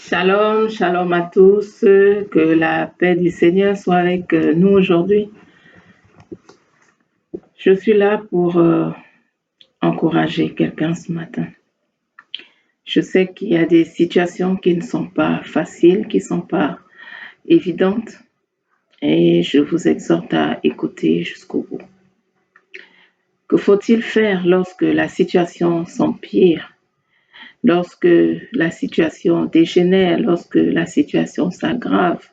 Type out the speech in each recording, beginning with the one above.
Shalom, shalom à tous, que la paix du Seigneur soit avec nous aujourd'hui. Je suis là pour encourager quelqu'un ce matin. Je sais qu'il y a des situations qui ne sont pas faciles, qui ne sont pas évidentes, et je vous exhorte à écouter jusqu'au bout. Que faut-il faire lorsque la situation s'empire, lorsque la situation dégénère, lorsque la situation s'aggrave,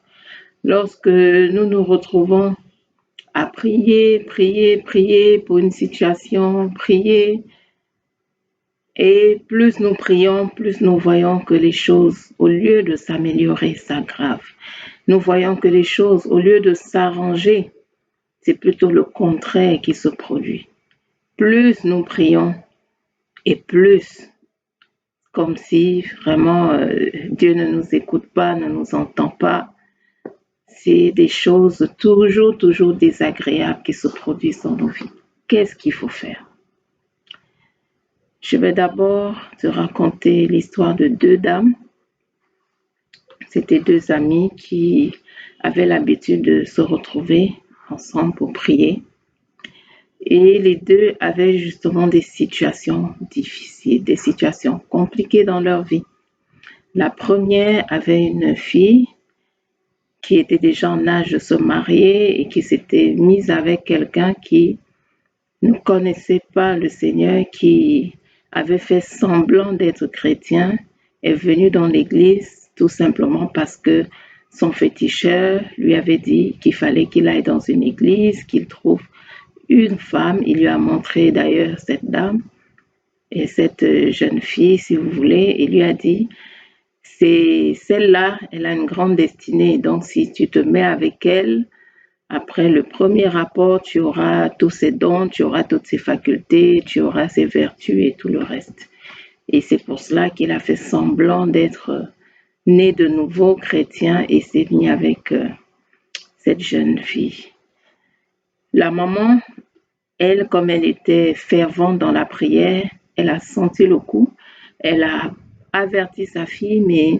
lorsque nous nous retrouvons à prier pour une situation, prier. Et plus nous prions, plus nous voyons que les choses, au lieu de s'améliorer, s'aggravent. Nous voyons que les choses, au lieu de s'arranger, c'est plutôt le contraire qui se produit. Plus nous prions et plus, comme si vraiment Dieu ne nous écoute pas, ne nous entend pas, c'est des choses toujours désagréables qui se produisent dans nos vies. Qu'est-ce qu'il faut faire? Je vais d'abord te raconter l'histoire de deux dames. C'était deux amies qui avaient l'habitude de se retrouver ensemble pour prier. Et les deux avaient justement des situations difficiles, des situations compliquées dans leur vie. La première avait une fille qui était déjà en âge de se marier et qui s'était mise avec quelqu'un qui ne connaissait pas le Seigneur, qui avait fait semblant d'être chrétien, est venu dans l'église tout simplement parce que son féticheur lui avait dit qu'il fallait qu'il aille dans une église, qu'il trouve une femme. Il lui a montré d'ailleurs cette dame et cette jeune fille, si vous voulez, et lui a dit, c'est celle-là, elle a une grande destinée, donc si tu te mets avec elle, après le premier rapport, tu auras tous ses dons, tu auras toutes ses facultés, tu auras ses vertus et tout le reste. Et c'est pour cela qu'il a fait semblant d'être né de nouveau chrétien et s'est mis avec cette jeune fille. La maman, elle, comme elle était fervente dans la prière, elle a senti le coup, elle a averti sa fille, mais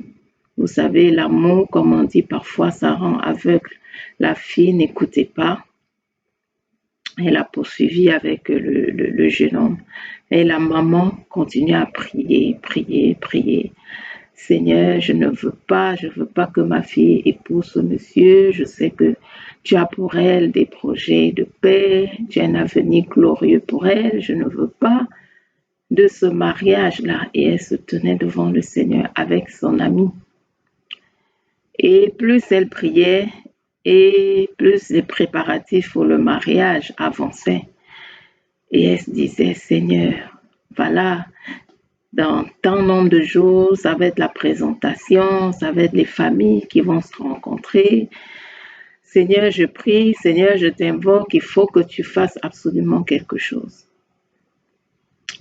vous savez, l'amour, comme on dit parfois, ça rend aveugle. La fille n'écoutait pas. Elle a poursuivi avec le jeune homme. Et la maman continue à prier. Seigneur, je ne veux pas que ma fille épouse ce monsieur. Je sais que tu as pour elle des projets de paix, tu as un avenir glorieux pour elle. Je ne veux pas de ce mariage-là. Et elle se tenait devant le Seigneur avec son ami. Et plus elle priait, et plus les préparatifs pour le mariage avançaient. Et elle se disait, Seigneur, voilà, dans tant nombre de jours, ça va être la présentation, ça va être les familles qui vont se rencontrer. Seigneur, je prie, Seigneur, je t'invoque, il faut que tu fasses absolument quelque chose.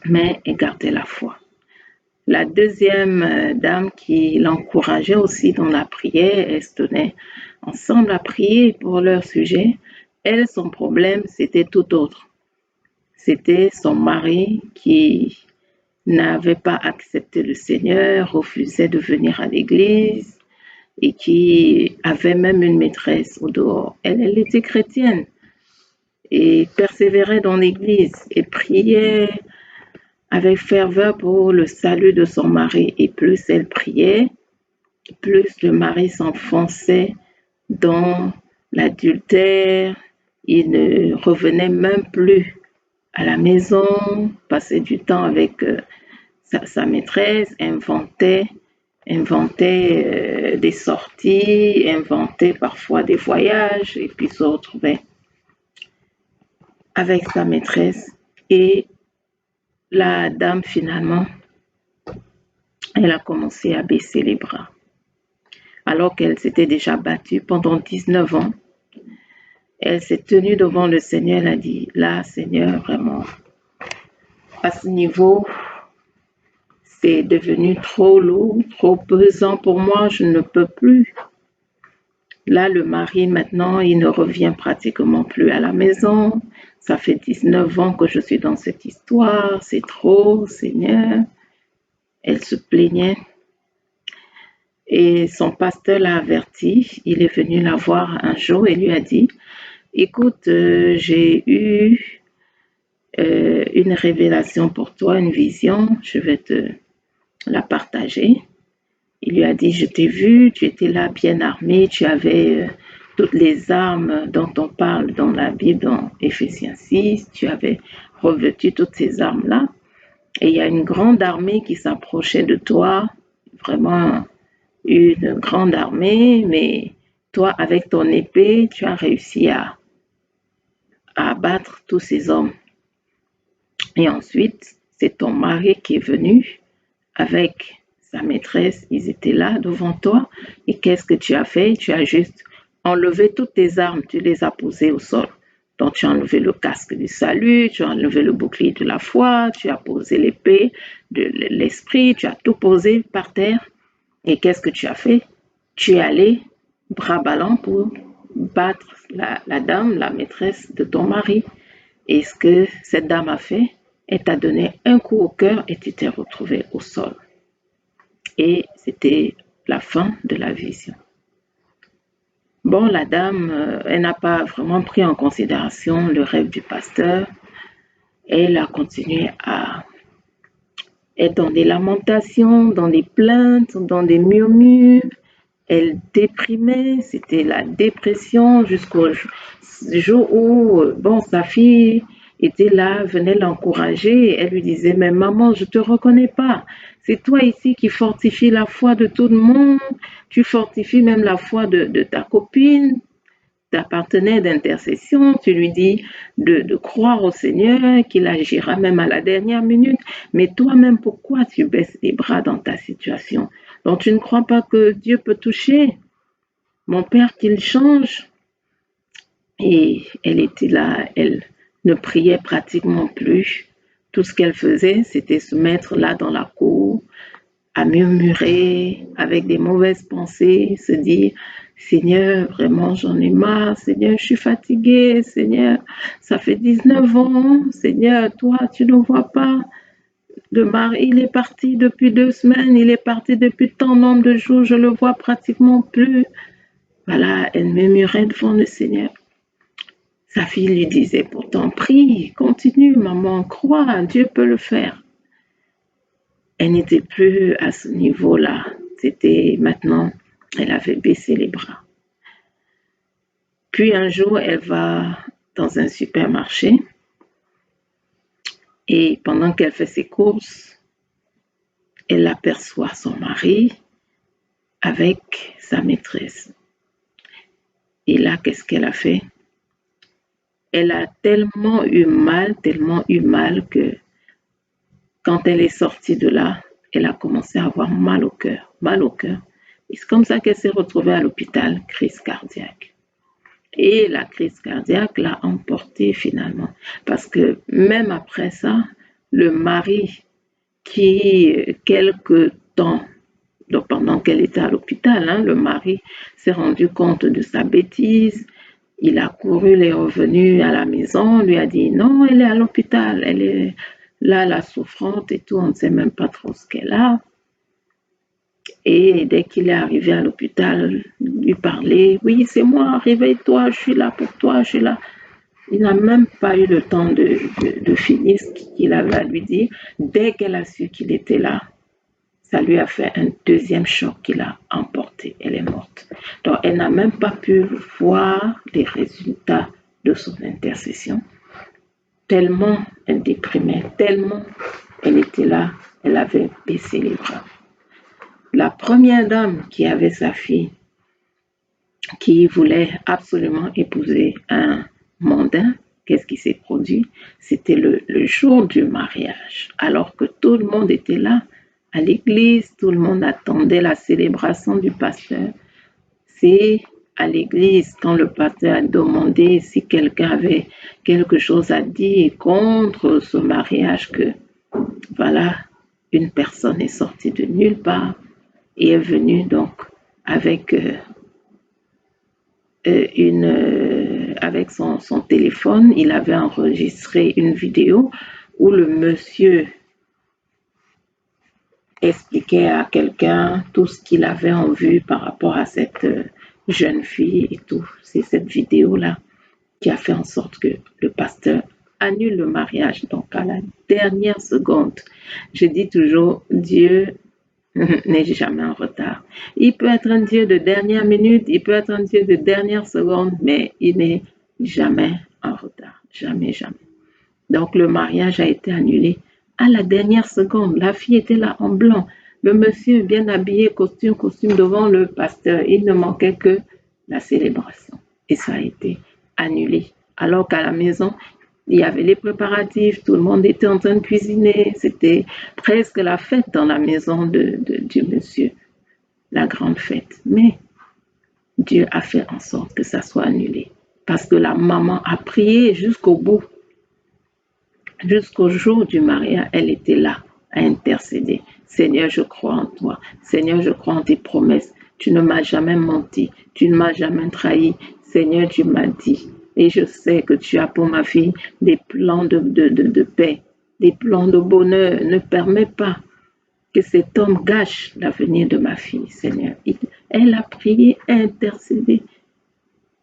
Mais elle gardait la foi. La deuxième dame qui l'encourageait aussi dans la prière, elle se tenait ensemble à prier pour leur sujet. Elle, son problème, c'était tout autre. C'était son mari qui n'avait pas accepté le Seigneur, refusait de venir à l'église et qui avait même une maîtresse au dehors. Elle était chrétienne et persévérait dans l'église et priait avec ferveur pour le salut de son mari. Et plus elle priait, plus le mari s'enfonçait dans l'adultère. Il ne revenait même plus à la maison, passait du temps avec sa maîtresse, inventait des sorties, inventait parfois des voyages et puis se retrouvait avec sa maîtresse. Et la dame, finalement, elle a commencé à baisser les bras. Alors qu'elle s'était déjà battue pendant 19 ans, elle s'est tenue devant le Seigneur, elle a dit, là, Seigneur, vraiment, à ce niveau, c'est devenu trop lourd, trop pesant pour moi, je ne peux plus. Là, le mari, maintenant, il ne revient pratiquement plus à la maison. Ça fait 19 ans que je suis dans cette histoire, c'est trop, Seigneur. Elle se plaignait. Et son pasteur l'a averti. Il est venu la voir un jour et lui a dit, écoute, j'ai eu une révélation pour toi, une vision, je vais te la partager. Il lui a dit, je t'ai vu, tu étais là bien armé, tu avais toutes les armes dont on parle dans la Bible, dans Éphésiens 6, tu avais revêtu toutes ces armes-là. Et il y a une grande armée qui s'approchait de toi, vraiment une grande armée, mais toi, avec ton épée, tu as réussi à abattre tous ces hommes. Et ensuite, c'est ton mari qui est venu avec sa maîtresse, ils étaient là devant toi. Et qu'est-ce que tu as fait? Tu as juste enlevé toutes tes armes, tu les as posées au sol. Donc tu as enlevé le casque du salut, tu as enlevé le bouclier de la foi, tu as posé l'épée de l'esprit, tu as tout posé par terre. Et qu'est-ce que tu as fait? Tu es allé bras ballants pour battre la dame, la maîtresse de ton mari. Et ce que cette dame a fait, elle t'a donné un coup au cœur et tu t'es retrouvé au sol. Et c'était la fin de la vision. Bon, la dame, elle n'a pas vraiment pris en considération le rêve du pasteur. Elle a continué à être dans des lamentations, dans des plaintes, dans des murmures. Elle déprimait, c'était la dépression jusqu'au jour où, bon, sa fille était là, venait l'encourager. Elle lui disait, mais maman, je te reconnais pas. C'est toi ici qui fortifie la foi de tout le monde. Tu fortifies même la foi de ta copine, ta partenaire d'intercession. Tu lui dis de croire au Seigneur, qu'il agira même à la dernière minute. Mais toi-même, pourquoi tu baisses les bras dans ta situation? Donc tu ne crois pas que Dieu peut toucher mon père, qu'il change? Et elle était là, elle ne priait pratiquement plus. Tout ce qu'elle faisait, c'était se mettre là dans la cour, à murmurer avec des mauvaises pensées, se dire, Seigneur, vraiment j'en ai marre, Seigneur, je suis fatiguée, Seigneur, ça fait 19 ans, Seigneur, toi, tu ne vois pas. Le mari, il est parti depuis 2 semaines, il est parti depuis tant nombre de jours, je le vois pratiquement plus. Voilà, elle murmurait devant le Seigneur. Sa fille lui disait pourtant, prie, continue, maman, crois, Dieu peut le faire. Elle n'était plus à ce niveau-là. C'était maintenant, elle avait baissé les bras. Puis un jour, elle va dans un supermarché et pendant qu'elle fait ses courses, elle aperçoit son mari avec sa maîtresse. Et là, qu'est-ce qu'elle a fait? Elle a tellement eu mal que quand elle est sortie de là, elle a commencé à avoir mal au cœur. Et c'est comme ça qu'elle s'est retrouvée à l'hôpital, crise cardiaque. Et la crise cardiaque l'a emportée finalement. Parce que même après ça, le mari qui, quelque temps, donc pendant qu'elle était à l'hôpital, le mari s'est rendu compte de sa bêtise. Il a couru, il est revenu à la maison, lui a dit non, elle est à l'hôpital, elle est là, la souffrante et tout, on ne sait même pas trop ce qu'elle a. Et dès qu'il est arrivé à l'hôpital, lui parler, oui, c'est moi, réveille-toi, je suis là pour toi, je suis là. Il n'a même pas eu le temps de finir ce qu'il avait à lui dire. Dès qu'elle a su qu'il était là, ça lui a fait un deuxième choc qui l'a emportée. Elle est morte. Donc, elle n'a même pas pu voir les résultats de son intercession. Tellement elle déprimait, tellement elle était là, elle avait baissé les bras. La première dame qui avait sa fille, qui voulait absolument épouser un mondain, qu'est-ce qui s'est produit? C'était le jour du mariage, alors que tout le monde était là à l'église, tout le monde attendait la célébration du pasteur. C'est à l'église, quand le pasteur a demandé si quelqu'un avait quelque chose à dire contre ce mariage, que voilà, une personne est sortie de nulle part et est venue donc avec avec son téléphone. Il avait enregistré une vidéo où le monsieur expliquait à quelqu'un tout ce qu'il avait en vue par rapport à cette jeune fille et tout. C'est cette vidéo-là qui a fait en sorte que le pasteur annule le mariage. Donc, à la dernière seconde, je dis toujours, Dieu n'est jamais en retard. Il peut être un Dieu de dernière minute, il peut être un Dieu de dernière seconde, mais il n'est jamais en retard. Jamais, jamais. Donc, le mariage a été annulé à la dernière seconde. La fille était là en blanc. Le monsieur bien habillé, costume devant le pasteur. Il ne manquait que la célébration. Et ça a été annulé. Alors qu'à la maison, il y avait les préparatifs, tout le monde était en train de cuisiner. C'était presque la fête dans la maison du monsieur. La grande fête. Mais Dieu a fait en sorte que ça soit annulé. Parce que la maman a prié jusqu'au bout. Jusqu'au jour du mariage, elle était là à intercéder. Seigneur, je crois en toi. Seigneur, je crois en tes promesses. Tu ne m'as jamais menti. Tu ne m'as jamais trahi. Seigneur, tu m'as dit. Et je sais que tu as pour ma fille des plans de paix, des plans de bonheur. Ne permets pas que cet homme gâche l'avenir de ma fille, Seigneur. Elle a prié, intercédé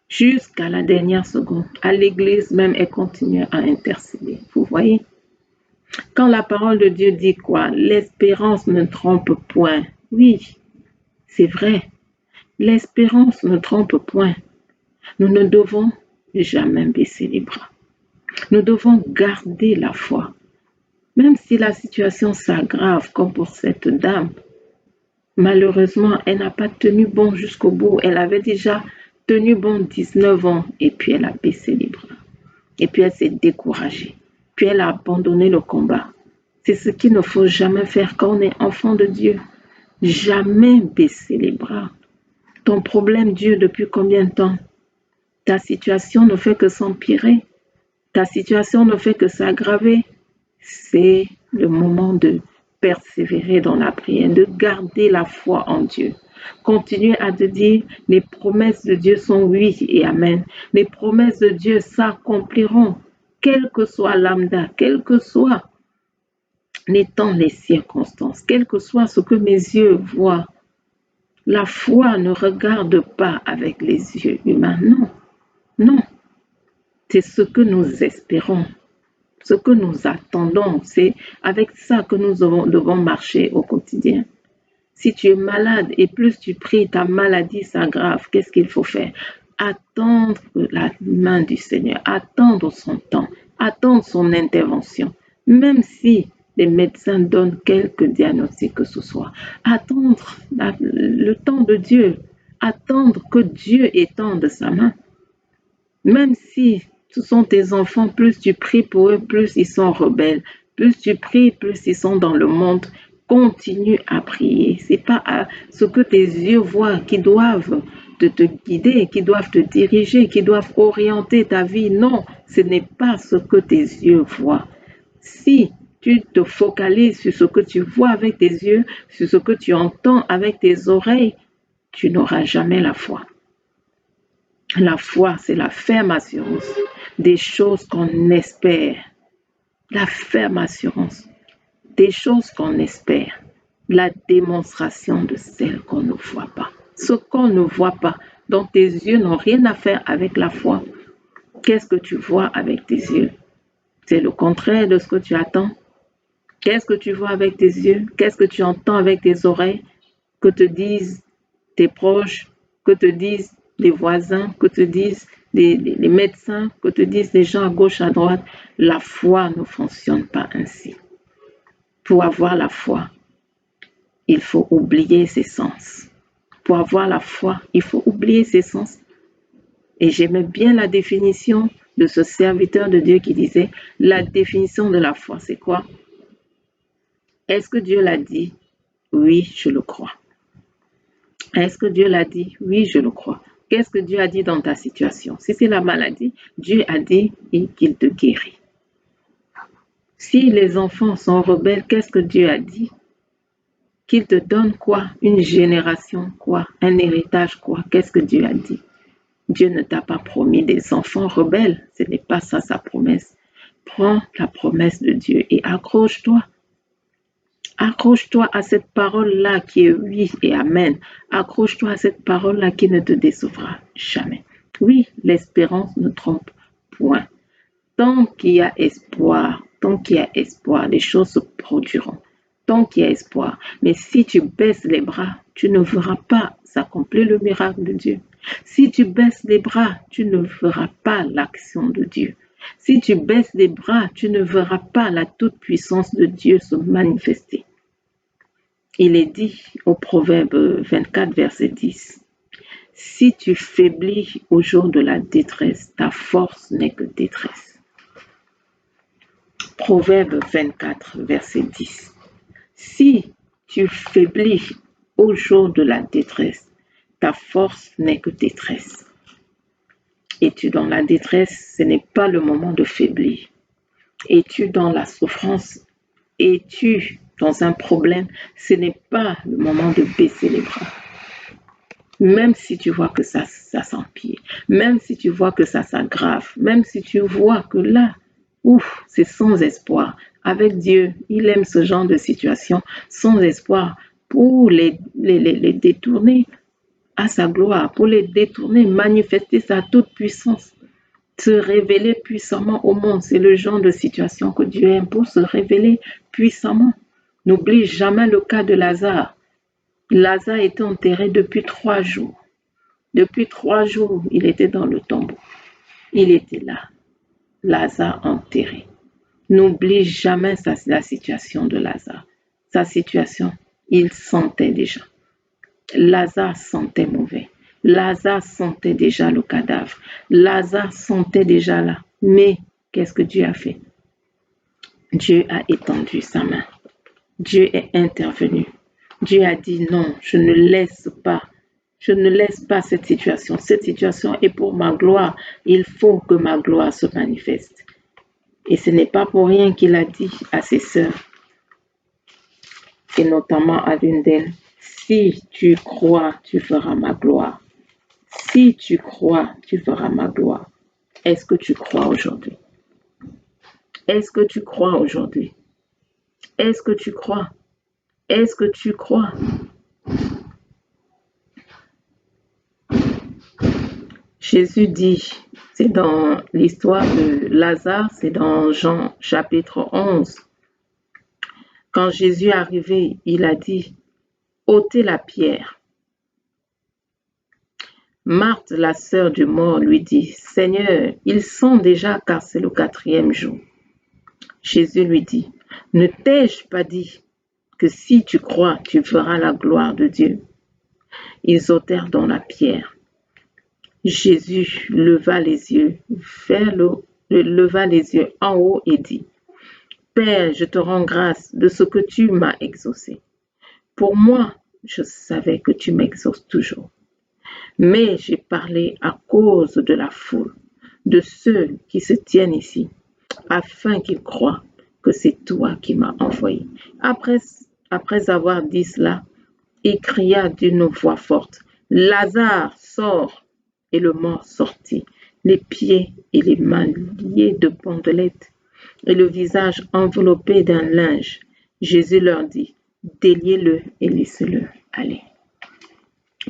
jusqu'à la dernière seconde. À l'église même, elle continue à intercéder. Vous voyez? Quand la parole de Dieu dit quoi? L'espérance ne trompe point. Oui, c'est vrai. L'espérance ne trompe point. Nous ne devons jamais baisser les bras. Nous devons garder la foi. Même si la situation s'aggrave, comme pour cette dame, malheureusement, elle n'a pas tenu bon jusqu'au bout. Elle avait déjà tenu bon 19 ans et puis elle a baissé les bras. Et puis elle s'est découragée. Puis elle a abandonné le combat. C'est ce qu'il ne faut jamais faire quand on est enfant de Dieu. Jamais baisser les bras. Ton problème dure depuis combien de temps? Ta situation ne fait que s'empirer. Ta situation ne fait que s'aggraver. C'est le moment de persévérer dans la prière, de garder la foi en Dieu. Continue à te dire, les promesses de Dieu sont oui et amen. Les promesses de Dieu s'accompliront, quel que soit lambda, quel que soit les temps, les circonstances, quel que soit ce que mes yeux voient. La foi ne regarde pas avec les yeux humains, non, non. C'est ce que nous espérons, ce que nous attendons. C'est avec ça que nous devons marcher au quotidien. Si tu es malade et plus tu pries, ta maladie s'aggrave, qu'est-ce qu'il faut faire? Attendre la main du Seigneur, attendre son temps, attendre son intervention. Même si les médecins donnent quelques diagnostics que ce soit, attendre le temps de Dieu, attendre que Dieu étende sa main. Même si ce sont tes enfants, plus tu pries pour eux, plus ils sont rebelles. Plus tu pries, plus ils sont dans le monde. Continue à prier. C'est pas ce que tes yeux voient qui doivent te guider, qui doivent te diriger, qui doivent orienter ta vie. Non, ce n'est pas ce que tes yeux voient. Si tu te focalises sur ce que tu vois avec tes yeux, sur ce que tu entends avec tes oreilles, tu n'auras jamais la foi. La foi, c'est la ferme assurance des choses qu'on espère. La ferme assurance des choses qu'on espère. La démonstration de celles qu'on ne voit pas. Ce qu'on ne voit pas, dont tes yeux n'ont rien à faire avec la foi. Qu'est-ce que tu vois avec tes yeux? C'est le contraire de ce que tu attends. Qu'est-ce que tu vois avec tes yeux? Qu'est-ce que tu entends avec tes oreilles? Que te disent tes proches? Que te disent les voisins? Que te disent les médecins? Que te disent les gens à gauche, à droite? La foi ne fonctionne pas ainsi. Pour avoir la foi, il faut oublier ses sens. Pour avoir la foi, il faut oublier ses sens. Et j'aimais bien la définition de ce serviteur de Dieu qui disait, la définition de la foi, c'est quoi? Est-ce que Dieu l'a dit? Oui, je le crois. Est-ce que Dieu l'a dit? Oui, je le crois. Qu'est-ce que Dieu a dit dans ta situation? Si c'est la maladie, Dieu a dit qu'il te guérit. Si les enfants sont rebelles, qu'est-ce que Dieu a dit? Qu'il te donne quoi? Une génération quoi? Un héritage quoi? Qu'est-ce que Dieu a dit? Dieu ne t'a pas promis des enfants rebelles. Ce n'est pas ça sa promesse. Prends la promesse de Dieu et accroche-toi. Accroche-toi à cette parole-là qui est oui et amen. Accroche-toi à cette parole-là qui ne te décevra jamais. Oui, l'espérance ne trompe point. Tant qu'il y a espoir, les choses se produiront. Tant qu'il y a espoir. Mais si tu baisses les bras, tu ne verras pas s'accomplir le miracle de Dieu. Si tu baisses les bras, tu ne verras pas l'action de Dieu. Si tu baisses les bras, tu ne verras pas la toute-puissance de Dieu se manifester. Il est dit au Proverbe 24, verset 10, « Si tu faiblis au jour de la détresse, ta force n'est que détresse. » Proverbe 24, verset 10. « Si tu faiblis au jour de la détresse, ta force n'est que détresse. » Es-tu dans la détresse? Ce n'est pas le moment de faiblir. Es-tu dans la souffrance? Es-tu dans un problème? Ce n'est pas le moment de baisser les bras. Même si tu vois que ça s'empire, même si tu vois que ça s'aggrave, même si tu vois que là, c'est sans espoir. Avec Dieu, il aime ce genre de situation, sans espoir, pour les détourner à sa gloire, pour les détourner, manifester sa toute puissance, se révéler puissamment au monde. C'est le genre de situation que Dieu aime, pour se révéler puissamment. N'oublie jamais le cas de Lazare. Lazare était enterré depuis 3 jours. Depuis 3 jours, il était dans le tombeau. Il était là, Lazare enterré. N'oublie jamais la situation de Lazare. Sa situation, il sentait déjà. Lazare sentait mauvais. Lazare sentait déjà le cadavre. Lazare sentait déjà là. Mais qu'est-ce que Dieu a fait? Dieu a étendu sa main. Dieu est intervenu. Dieu a dit non, je ne laisse pas cette situation. Cette situation est pour ma gloire. Il faut que ma gloire se manifeste. Et ce n'est pas pour rien qu'il a dit à ses sœurs, et notamment à l'une d'elles, si tu crois, tu feras ma gloire. Si tu crois, tu feras ma gloire. Est-ce que tu crois aujourd'hui? Est-ce que tu crois aujourd'hui? Est-ce que tu crois? Est-ce que tu crois? Jésus dit, c'est dans l'histoire de Lazare, c'est dans Jean chapitre 11. Quand Jésus est arrivé, il a dit, ôtez la pierre. Marthe, la sœur du mort, lui dit, Seigneur, ils sont déjà car c'est le 4e jour. Jésus lui dit, ne t'ai-je pas dit que si tu crois, tu verras la gloire de Dieu? Ils ôtèrent donc la pierre. Jésus leva les yeux en haut et dit, Père, je te rends grâce de ce que tu m'as exaucé. Pour moi, je savais que tu m'exauces toujours. Mais j'ai parlé à cause de la foule, de ceux qui se tiennent ici, afin qu'ils croient que c'est toi qui m'as envoyé. Après avoir dit cela, il cria d'une voix forte, Lazare, sors! Et le mort sortit, les pieds et les mains liés de bandelettes, et le visage enveloppé d'un linge. Jésus leur dit, déliez-le et laissez-le aller.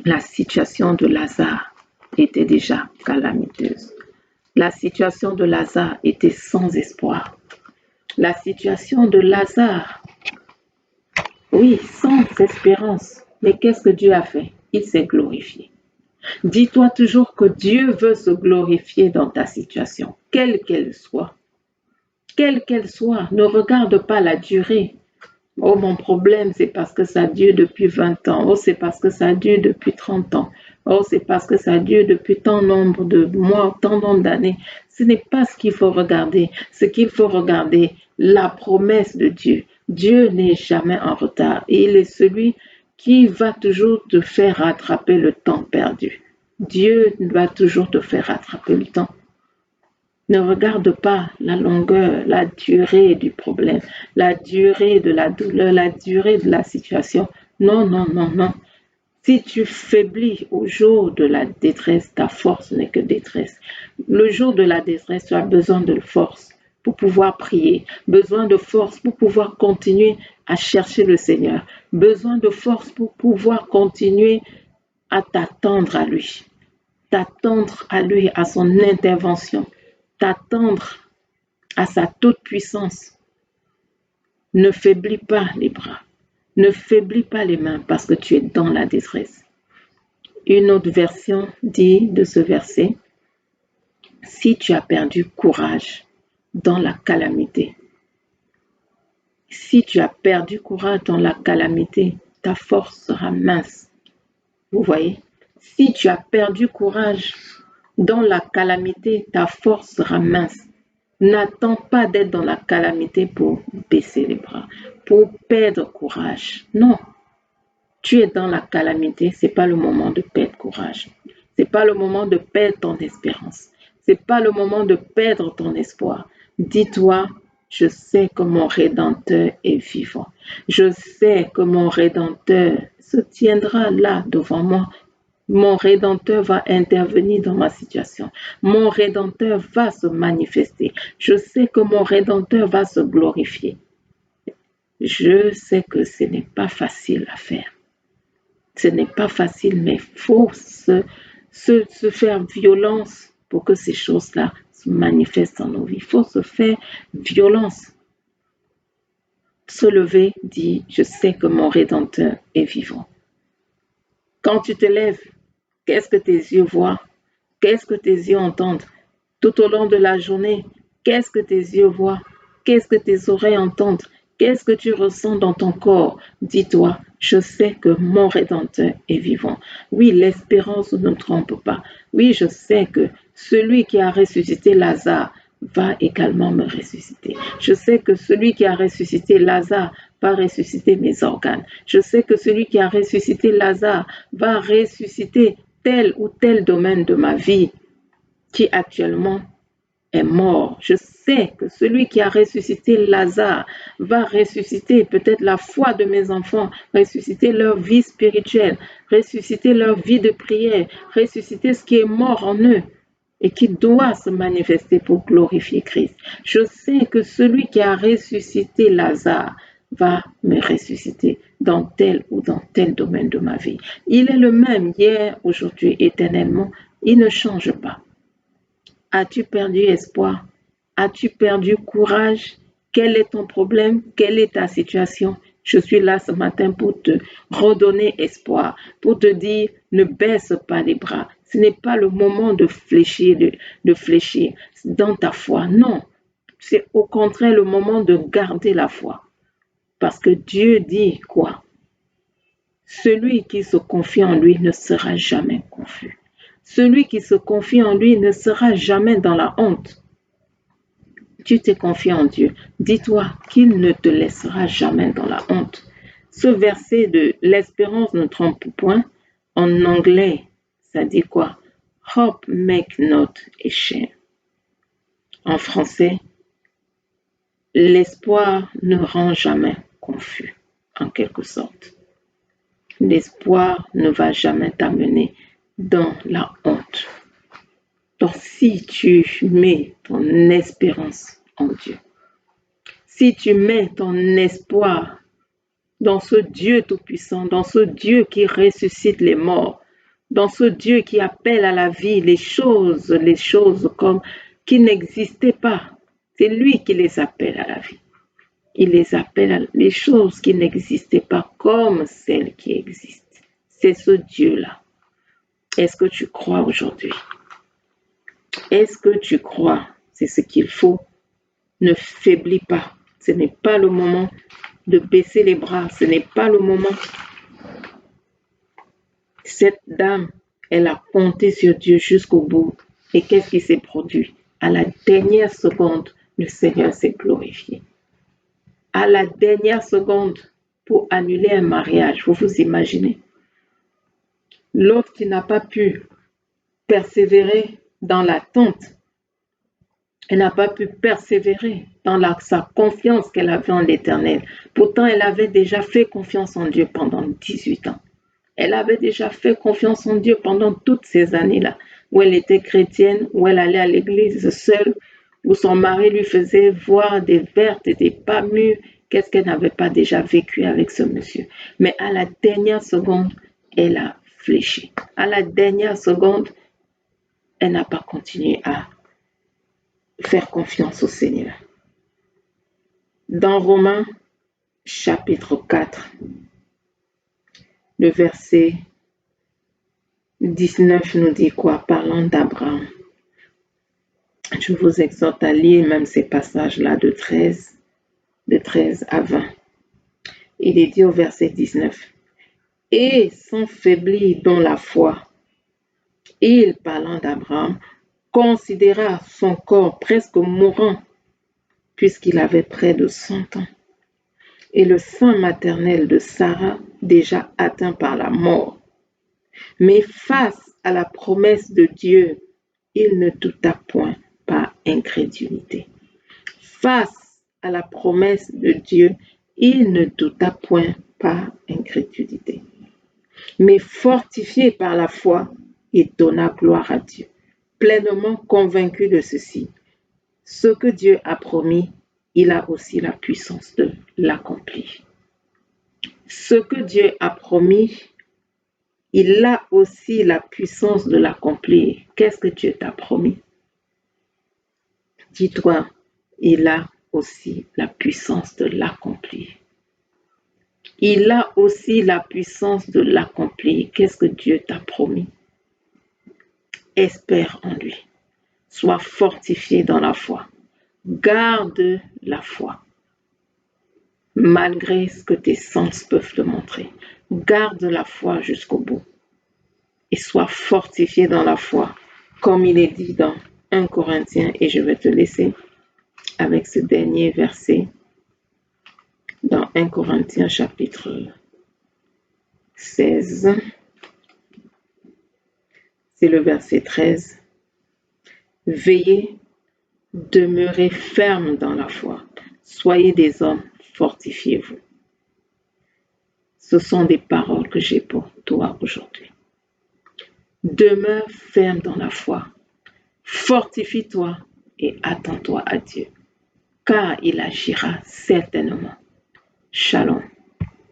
La situation de Lazare était déjà calamiteuse. La situation de Lazare était sans espoir. La situation de Lazare, oui, sans espérance. Mais qu'est-ce que Dieu a fait? Il s'est glorifié. Dis-toi toujours que Dieu veut se glorifier dans ta situation, quelle qu'elle soit. Quelle qu'elle soit, ne regarde pas la durée. Oh, mon problème, c'est parce que ça dure depuis 20 ans. Oh, c'est parce que ça dure depuis 30 ans. Oh, c'est parce que ça dure depuis tant nombre de mois, tant nombre d'années. Ce n'est pas ce qu'il faut regarder. Ce qu'il faut regarder, la promesse de Dieu. Dieu n'est jamais en retard. Et il est celui qui va toujours te faire rattraper le temps perdu. Dieu va toujours te faire rattraper le temps. Ne regarde pas la longueur, la durée du problème, la durée de la douleur, la durée de la situation. Non, non, non, non. Si tu faiblis au jour de la détresse, ta force n'est que détresse. Le jour de la détresse, tu as besoin de force pour pouvoir prier, besoin de force pour pouvoir continuer à chercher le Seigneur, besoin de force pour pouvoir continuer à t'attendre à lui, à son intervention, t'attendre à sa toute-puissance. Ne faiblis pas les bras, ne faiblis pas les mains parce que tu es dans la détresse. Une autre version dit de ce verset, si tu as perdu courage dans la calamité, si tu as perdu courage dans la calamité, ta force sera mince. Vous voyez? Si tu as perdu courage dans la calamité, ta force sera mince. N'attends pas d'être dans la calamité pour baisser les bras, pour perdre courage. Non. Tu es dans la calamité, ce n'est pas le moment de perdre courage. Ce n'est pas le moment de perdre ton espérance. Ce n'est pas le moment de perdre ton espoir. Dis-toi, je sais que mon Rédempteur est vivant. Je sais que mon Rédempteur se tiendra là devant moi. Mon Rédempteur va intervenir dans ma situation. Mon Rédempteur va se manifester. Je sais que mon Rédempteur va se glorifier. Je sais que ce n'est pas facile à faire. Ce n'est pas facile, mais il faut se faire violence pour que ces choses-là se manifestent dans nos vies. Il faut se faire violence. Se lever, dire, je sais que mon Rédempteur est vivant. Quand tu te lèves, qu'est-ce que tes yeux voient? Qu'est-ce que tes yeux entendent? Tout au long de la journée, qu'est-ce que tes yeux voient? Qu'est-ce que tes oreilles entendent? Qu'est-ce que tu ressens dans ton corps? Dis-toi, je sais que mon Rédempteur est vivant. Oui, l'espérance ne trompe pas. Oui, je sais que celui qui a ressuscité Lazare va également me ressusciter. Je sais que celui qui a ressuscité Lazare va ressusciter mes organes. Je sais que celui qui a ressuscité Lazare va ressusciter tel ou tel domaine de ma vie qui actuellement est mort. Je sais que celui qui a ressuscité Lazare va ressusciter peut-être la foi de mes enfants, ressusciter leur vie spirituelle, ressusciter leur vie de prière, ressusciter ce qui est mort en eux et qui doit se manifester pour glorifier Christ. Je sais que celui qui a ressuscité Lazare va me ressusciter dans tel ou dans tel domaine de ma vie. Il est le même hier, aujourd'hui, éternellement. Il ne change pas. As-tu perdu espoir? As-tu perdu courage? Quel est ton problème? Quelle est ta situation? Je suis là ce matin pour te redonner espoir, pour te dire ne baisse pas les bras. Ce n'est pas le moment de fléchir, de fléchir dans ta foi. Non, c'est au contraire le moment de garder la foi. Parce que Dieu dit quoi? Celui qui se confie en lui ne sera jamais confus. Celui qui se confie en lui ne sera jamais dans la honte. Tu t'es confié en Dieu. Dis-toi qu'il ne te laissera jamais dans la honte. Ce verset de l'espérance ne trompe point. En anglais, ça dit quoi? Hope make not ashamed. En français, l'espoir ne rend jamais confus, en quelque sorte. L'espoir ne va jamais t'amener dans la honte. Donc, si tu mets ton espérance en Dieu, si tu mets ton espoir dans ce Dieu tout-puissant, dans ce Dieu qui ressuscite les morts, dans ce Dieu qui appelle à la vie les choses comme qui n'existaient pas, c'est lui qui les appelle à la vie. Il les appelle à les choses qui n'existaient pas comme celles qui existent. C'est ce Dieu-là. Est-ce que tu crois aujourd'hui? Est-ce que tu crois? C'est ce qu'il faut. Ne faiblis pas. Ce n'est pas le moment de baisser les bras. Ce n'est pas le moment. Cette dame, elle a compté sur Dieu jusqu'au bout. Et qu'est-ce qui s'est produit? À la dernière seconde, le Seigneur s'est glorifié. À la dernière seconde, pour annuler un mariage, vous vous imaginez? L'autre qui n'a pas pu persévérer dans l'attente, elle n'a pas pu persévérer dans sa confiance qu'elle avait en l'Éternel. Pourtant, elle avait déjà fait confiance en Dieu pendant 18 ans. Elle avait déjà fait confiance en Dieu pendant toutes ces années-là, où elle était chrétienne, où elle allait à l'église seule, où son mari lui faisait voir des vertes et des pas mûres, Qu'est-ce qu'elle n'avait pas déjà vécu avec ce monsieur? Mais à la dernière seconde, elle a fléchi. À la dernière seconde, elle n'a pas continué à faire confiance au Seigneur. Dans Romains chapitre 4, le verset 19 nous dit quoi? Parlant d'Abraham. Je vous exhorte à lire même ces passages-là de 13 à 20. Il est dit au verset 19, « Et sans faiblir dans la foi, il, parlant d'Abraham, considéra son corps presque mourant, puisqu'il avait près de 100 ans, et le sein maternel de Sarah déjà atteint par la mort. Mais face à la promesse de Dieu, il ne douta point par incrédulité. » Face à la promesse de Dieu, il ne douta point par incrédulité. Mais fortifié par la foi, il donna gloire à Dieu, pleinement convaincu de ceci. Ce que Dieu a promis, il a aussi la puissance de l'accomplir. Ce que Dieu a promis, il a aussi la puissance de l'accomplir. Qu'est-ce que Dieu t'a promis? Dis-toi, il a aussi la puissance de l'accomplir. Il a aussi la puissance de l'accomplir. Qu'est-ce que Dieu t'a promis? Espère en lui. Sois fortifié dans la foi. Garde la foi. Malgré ce que tes sens peuvent te montrer. Garde la foi jusqu'au bout. Et sois fortifié dans la foi. Comme il est dit dans 1 Corinthiens, et je vais te laisser avec ce dernier verset. Dans 1 Corinthiens chapitre 16, c'est le verset 13. Veillez, demeurez ferme dans la foi. Soyez des hommes, fortifiez-vous. Ce sont des paroles que j'ai pour toi aujourd'hui. Demeure ferme dans la foi. Fortifie-toi et attends-toi à Dieu, car il agira certainement. Shalom.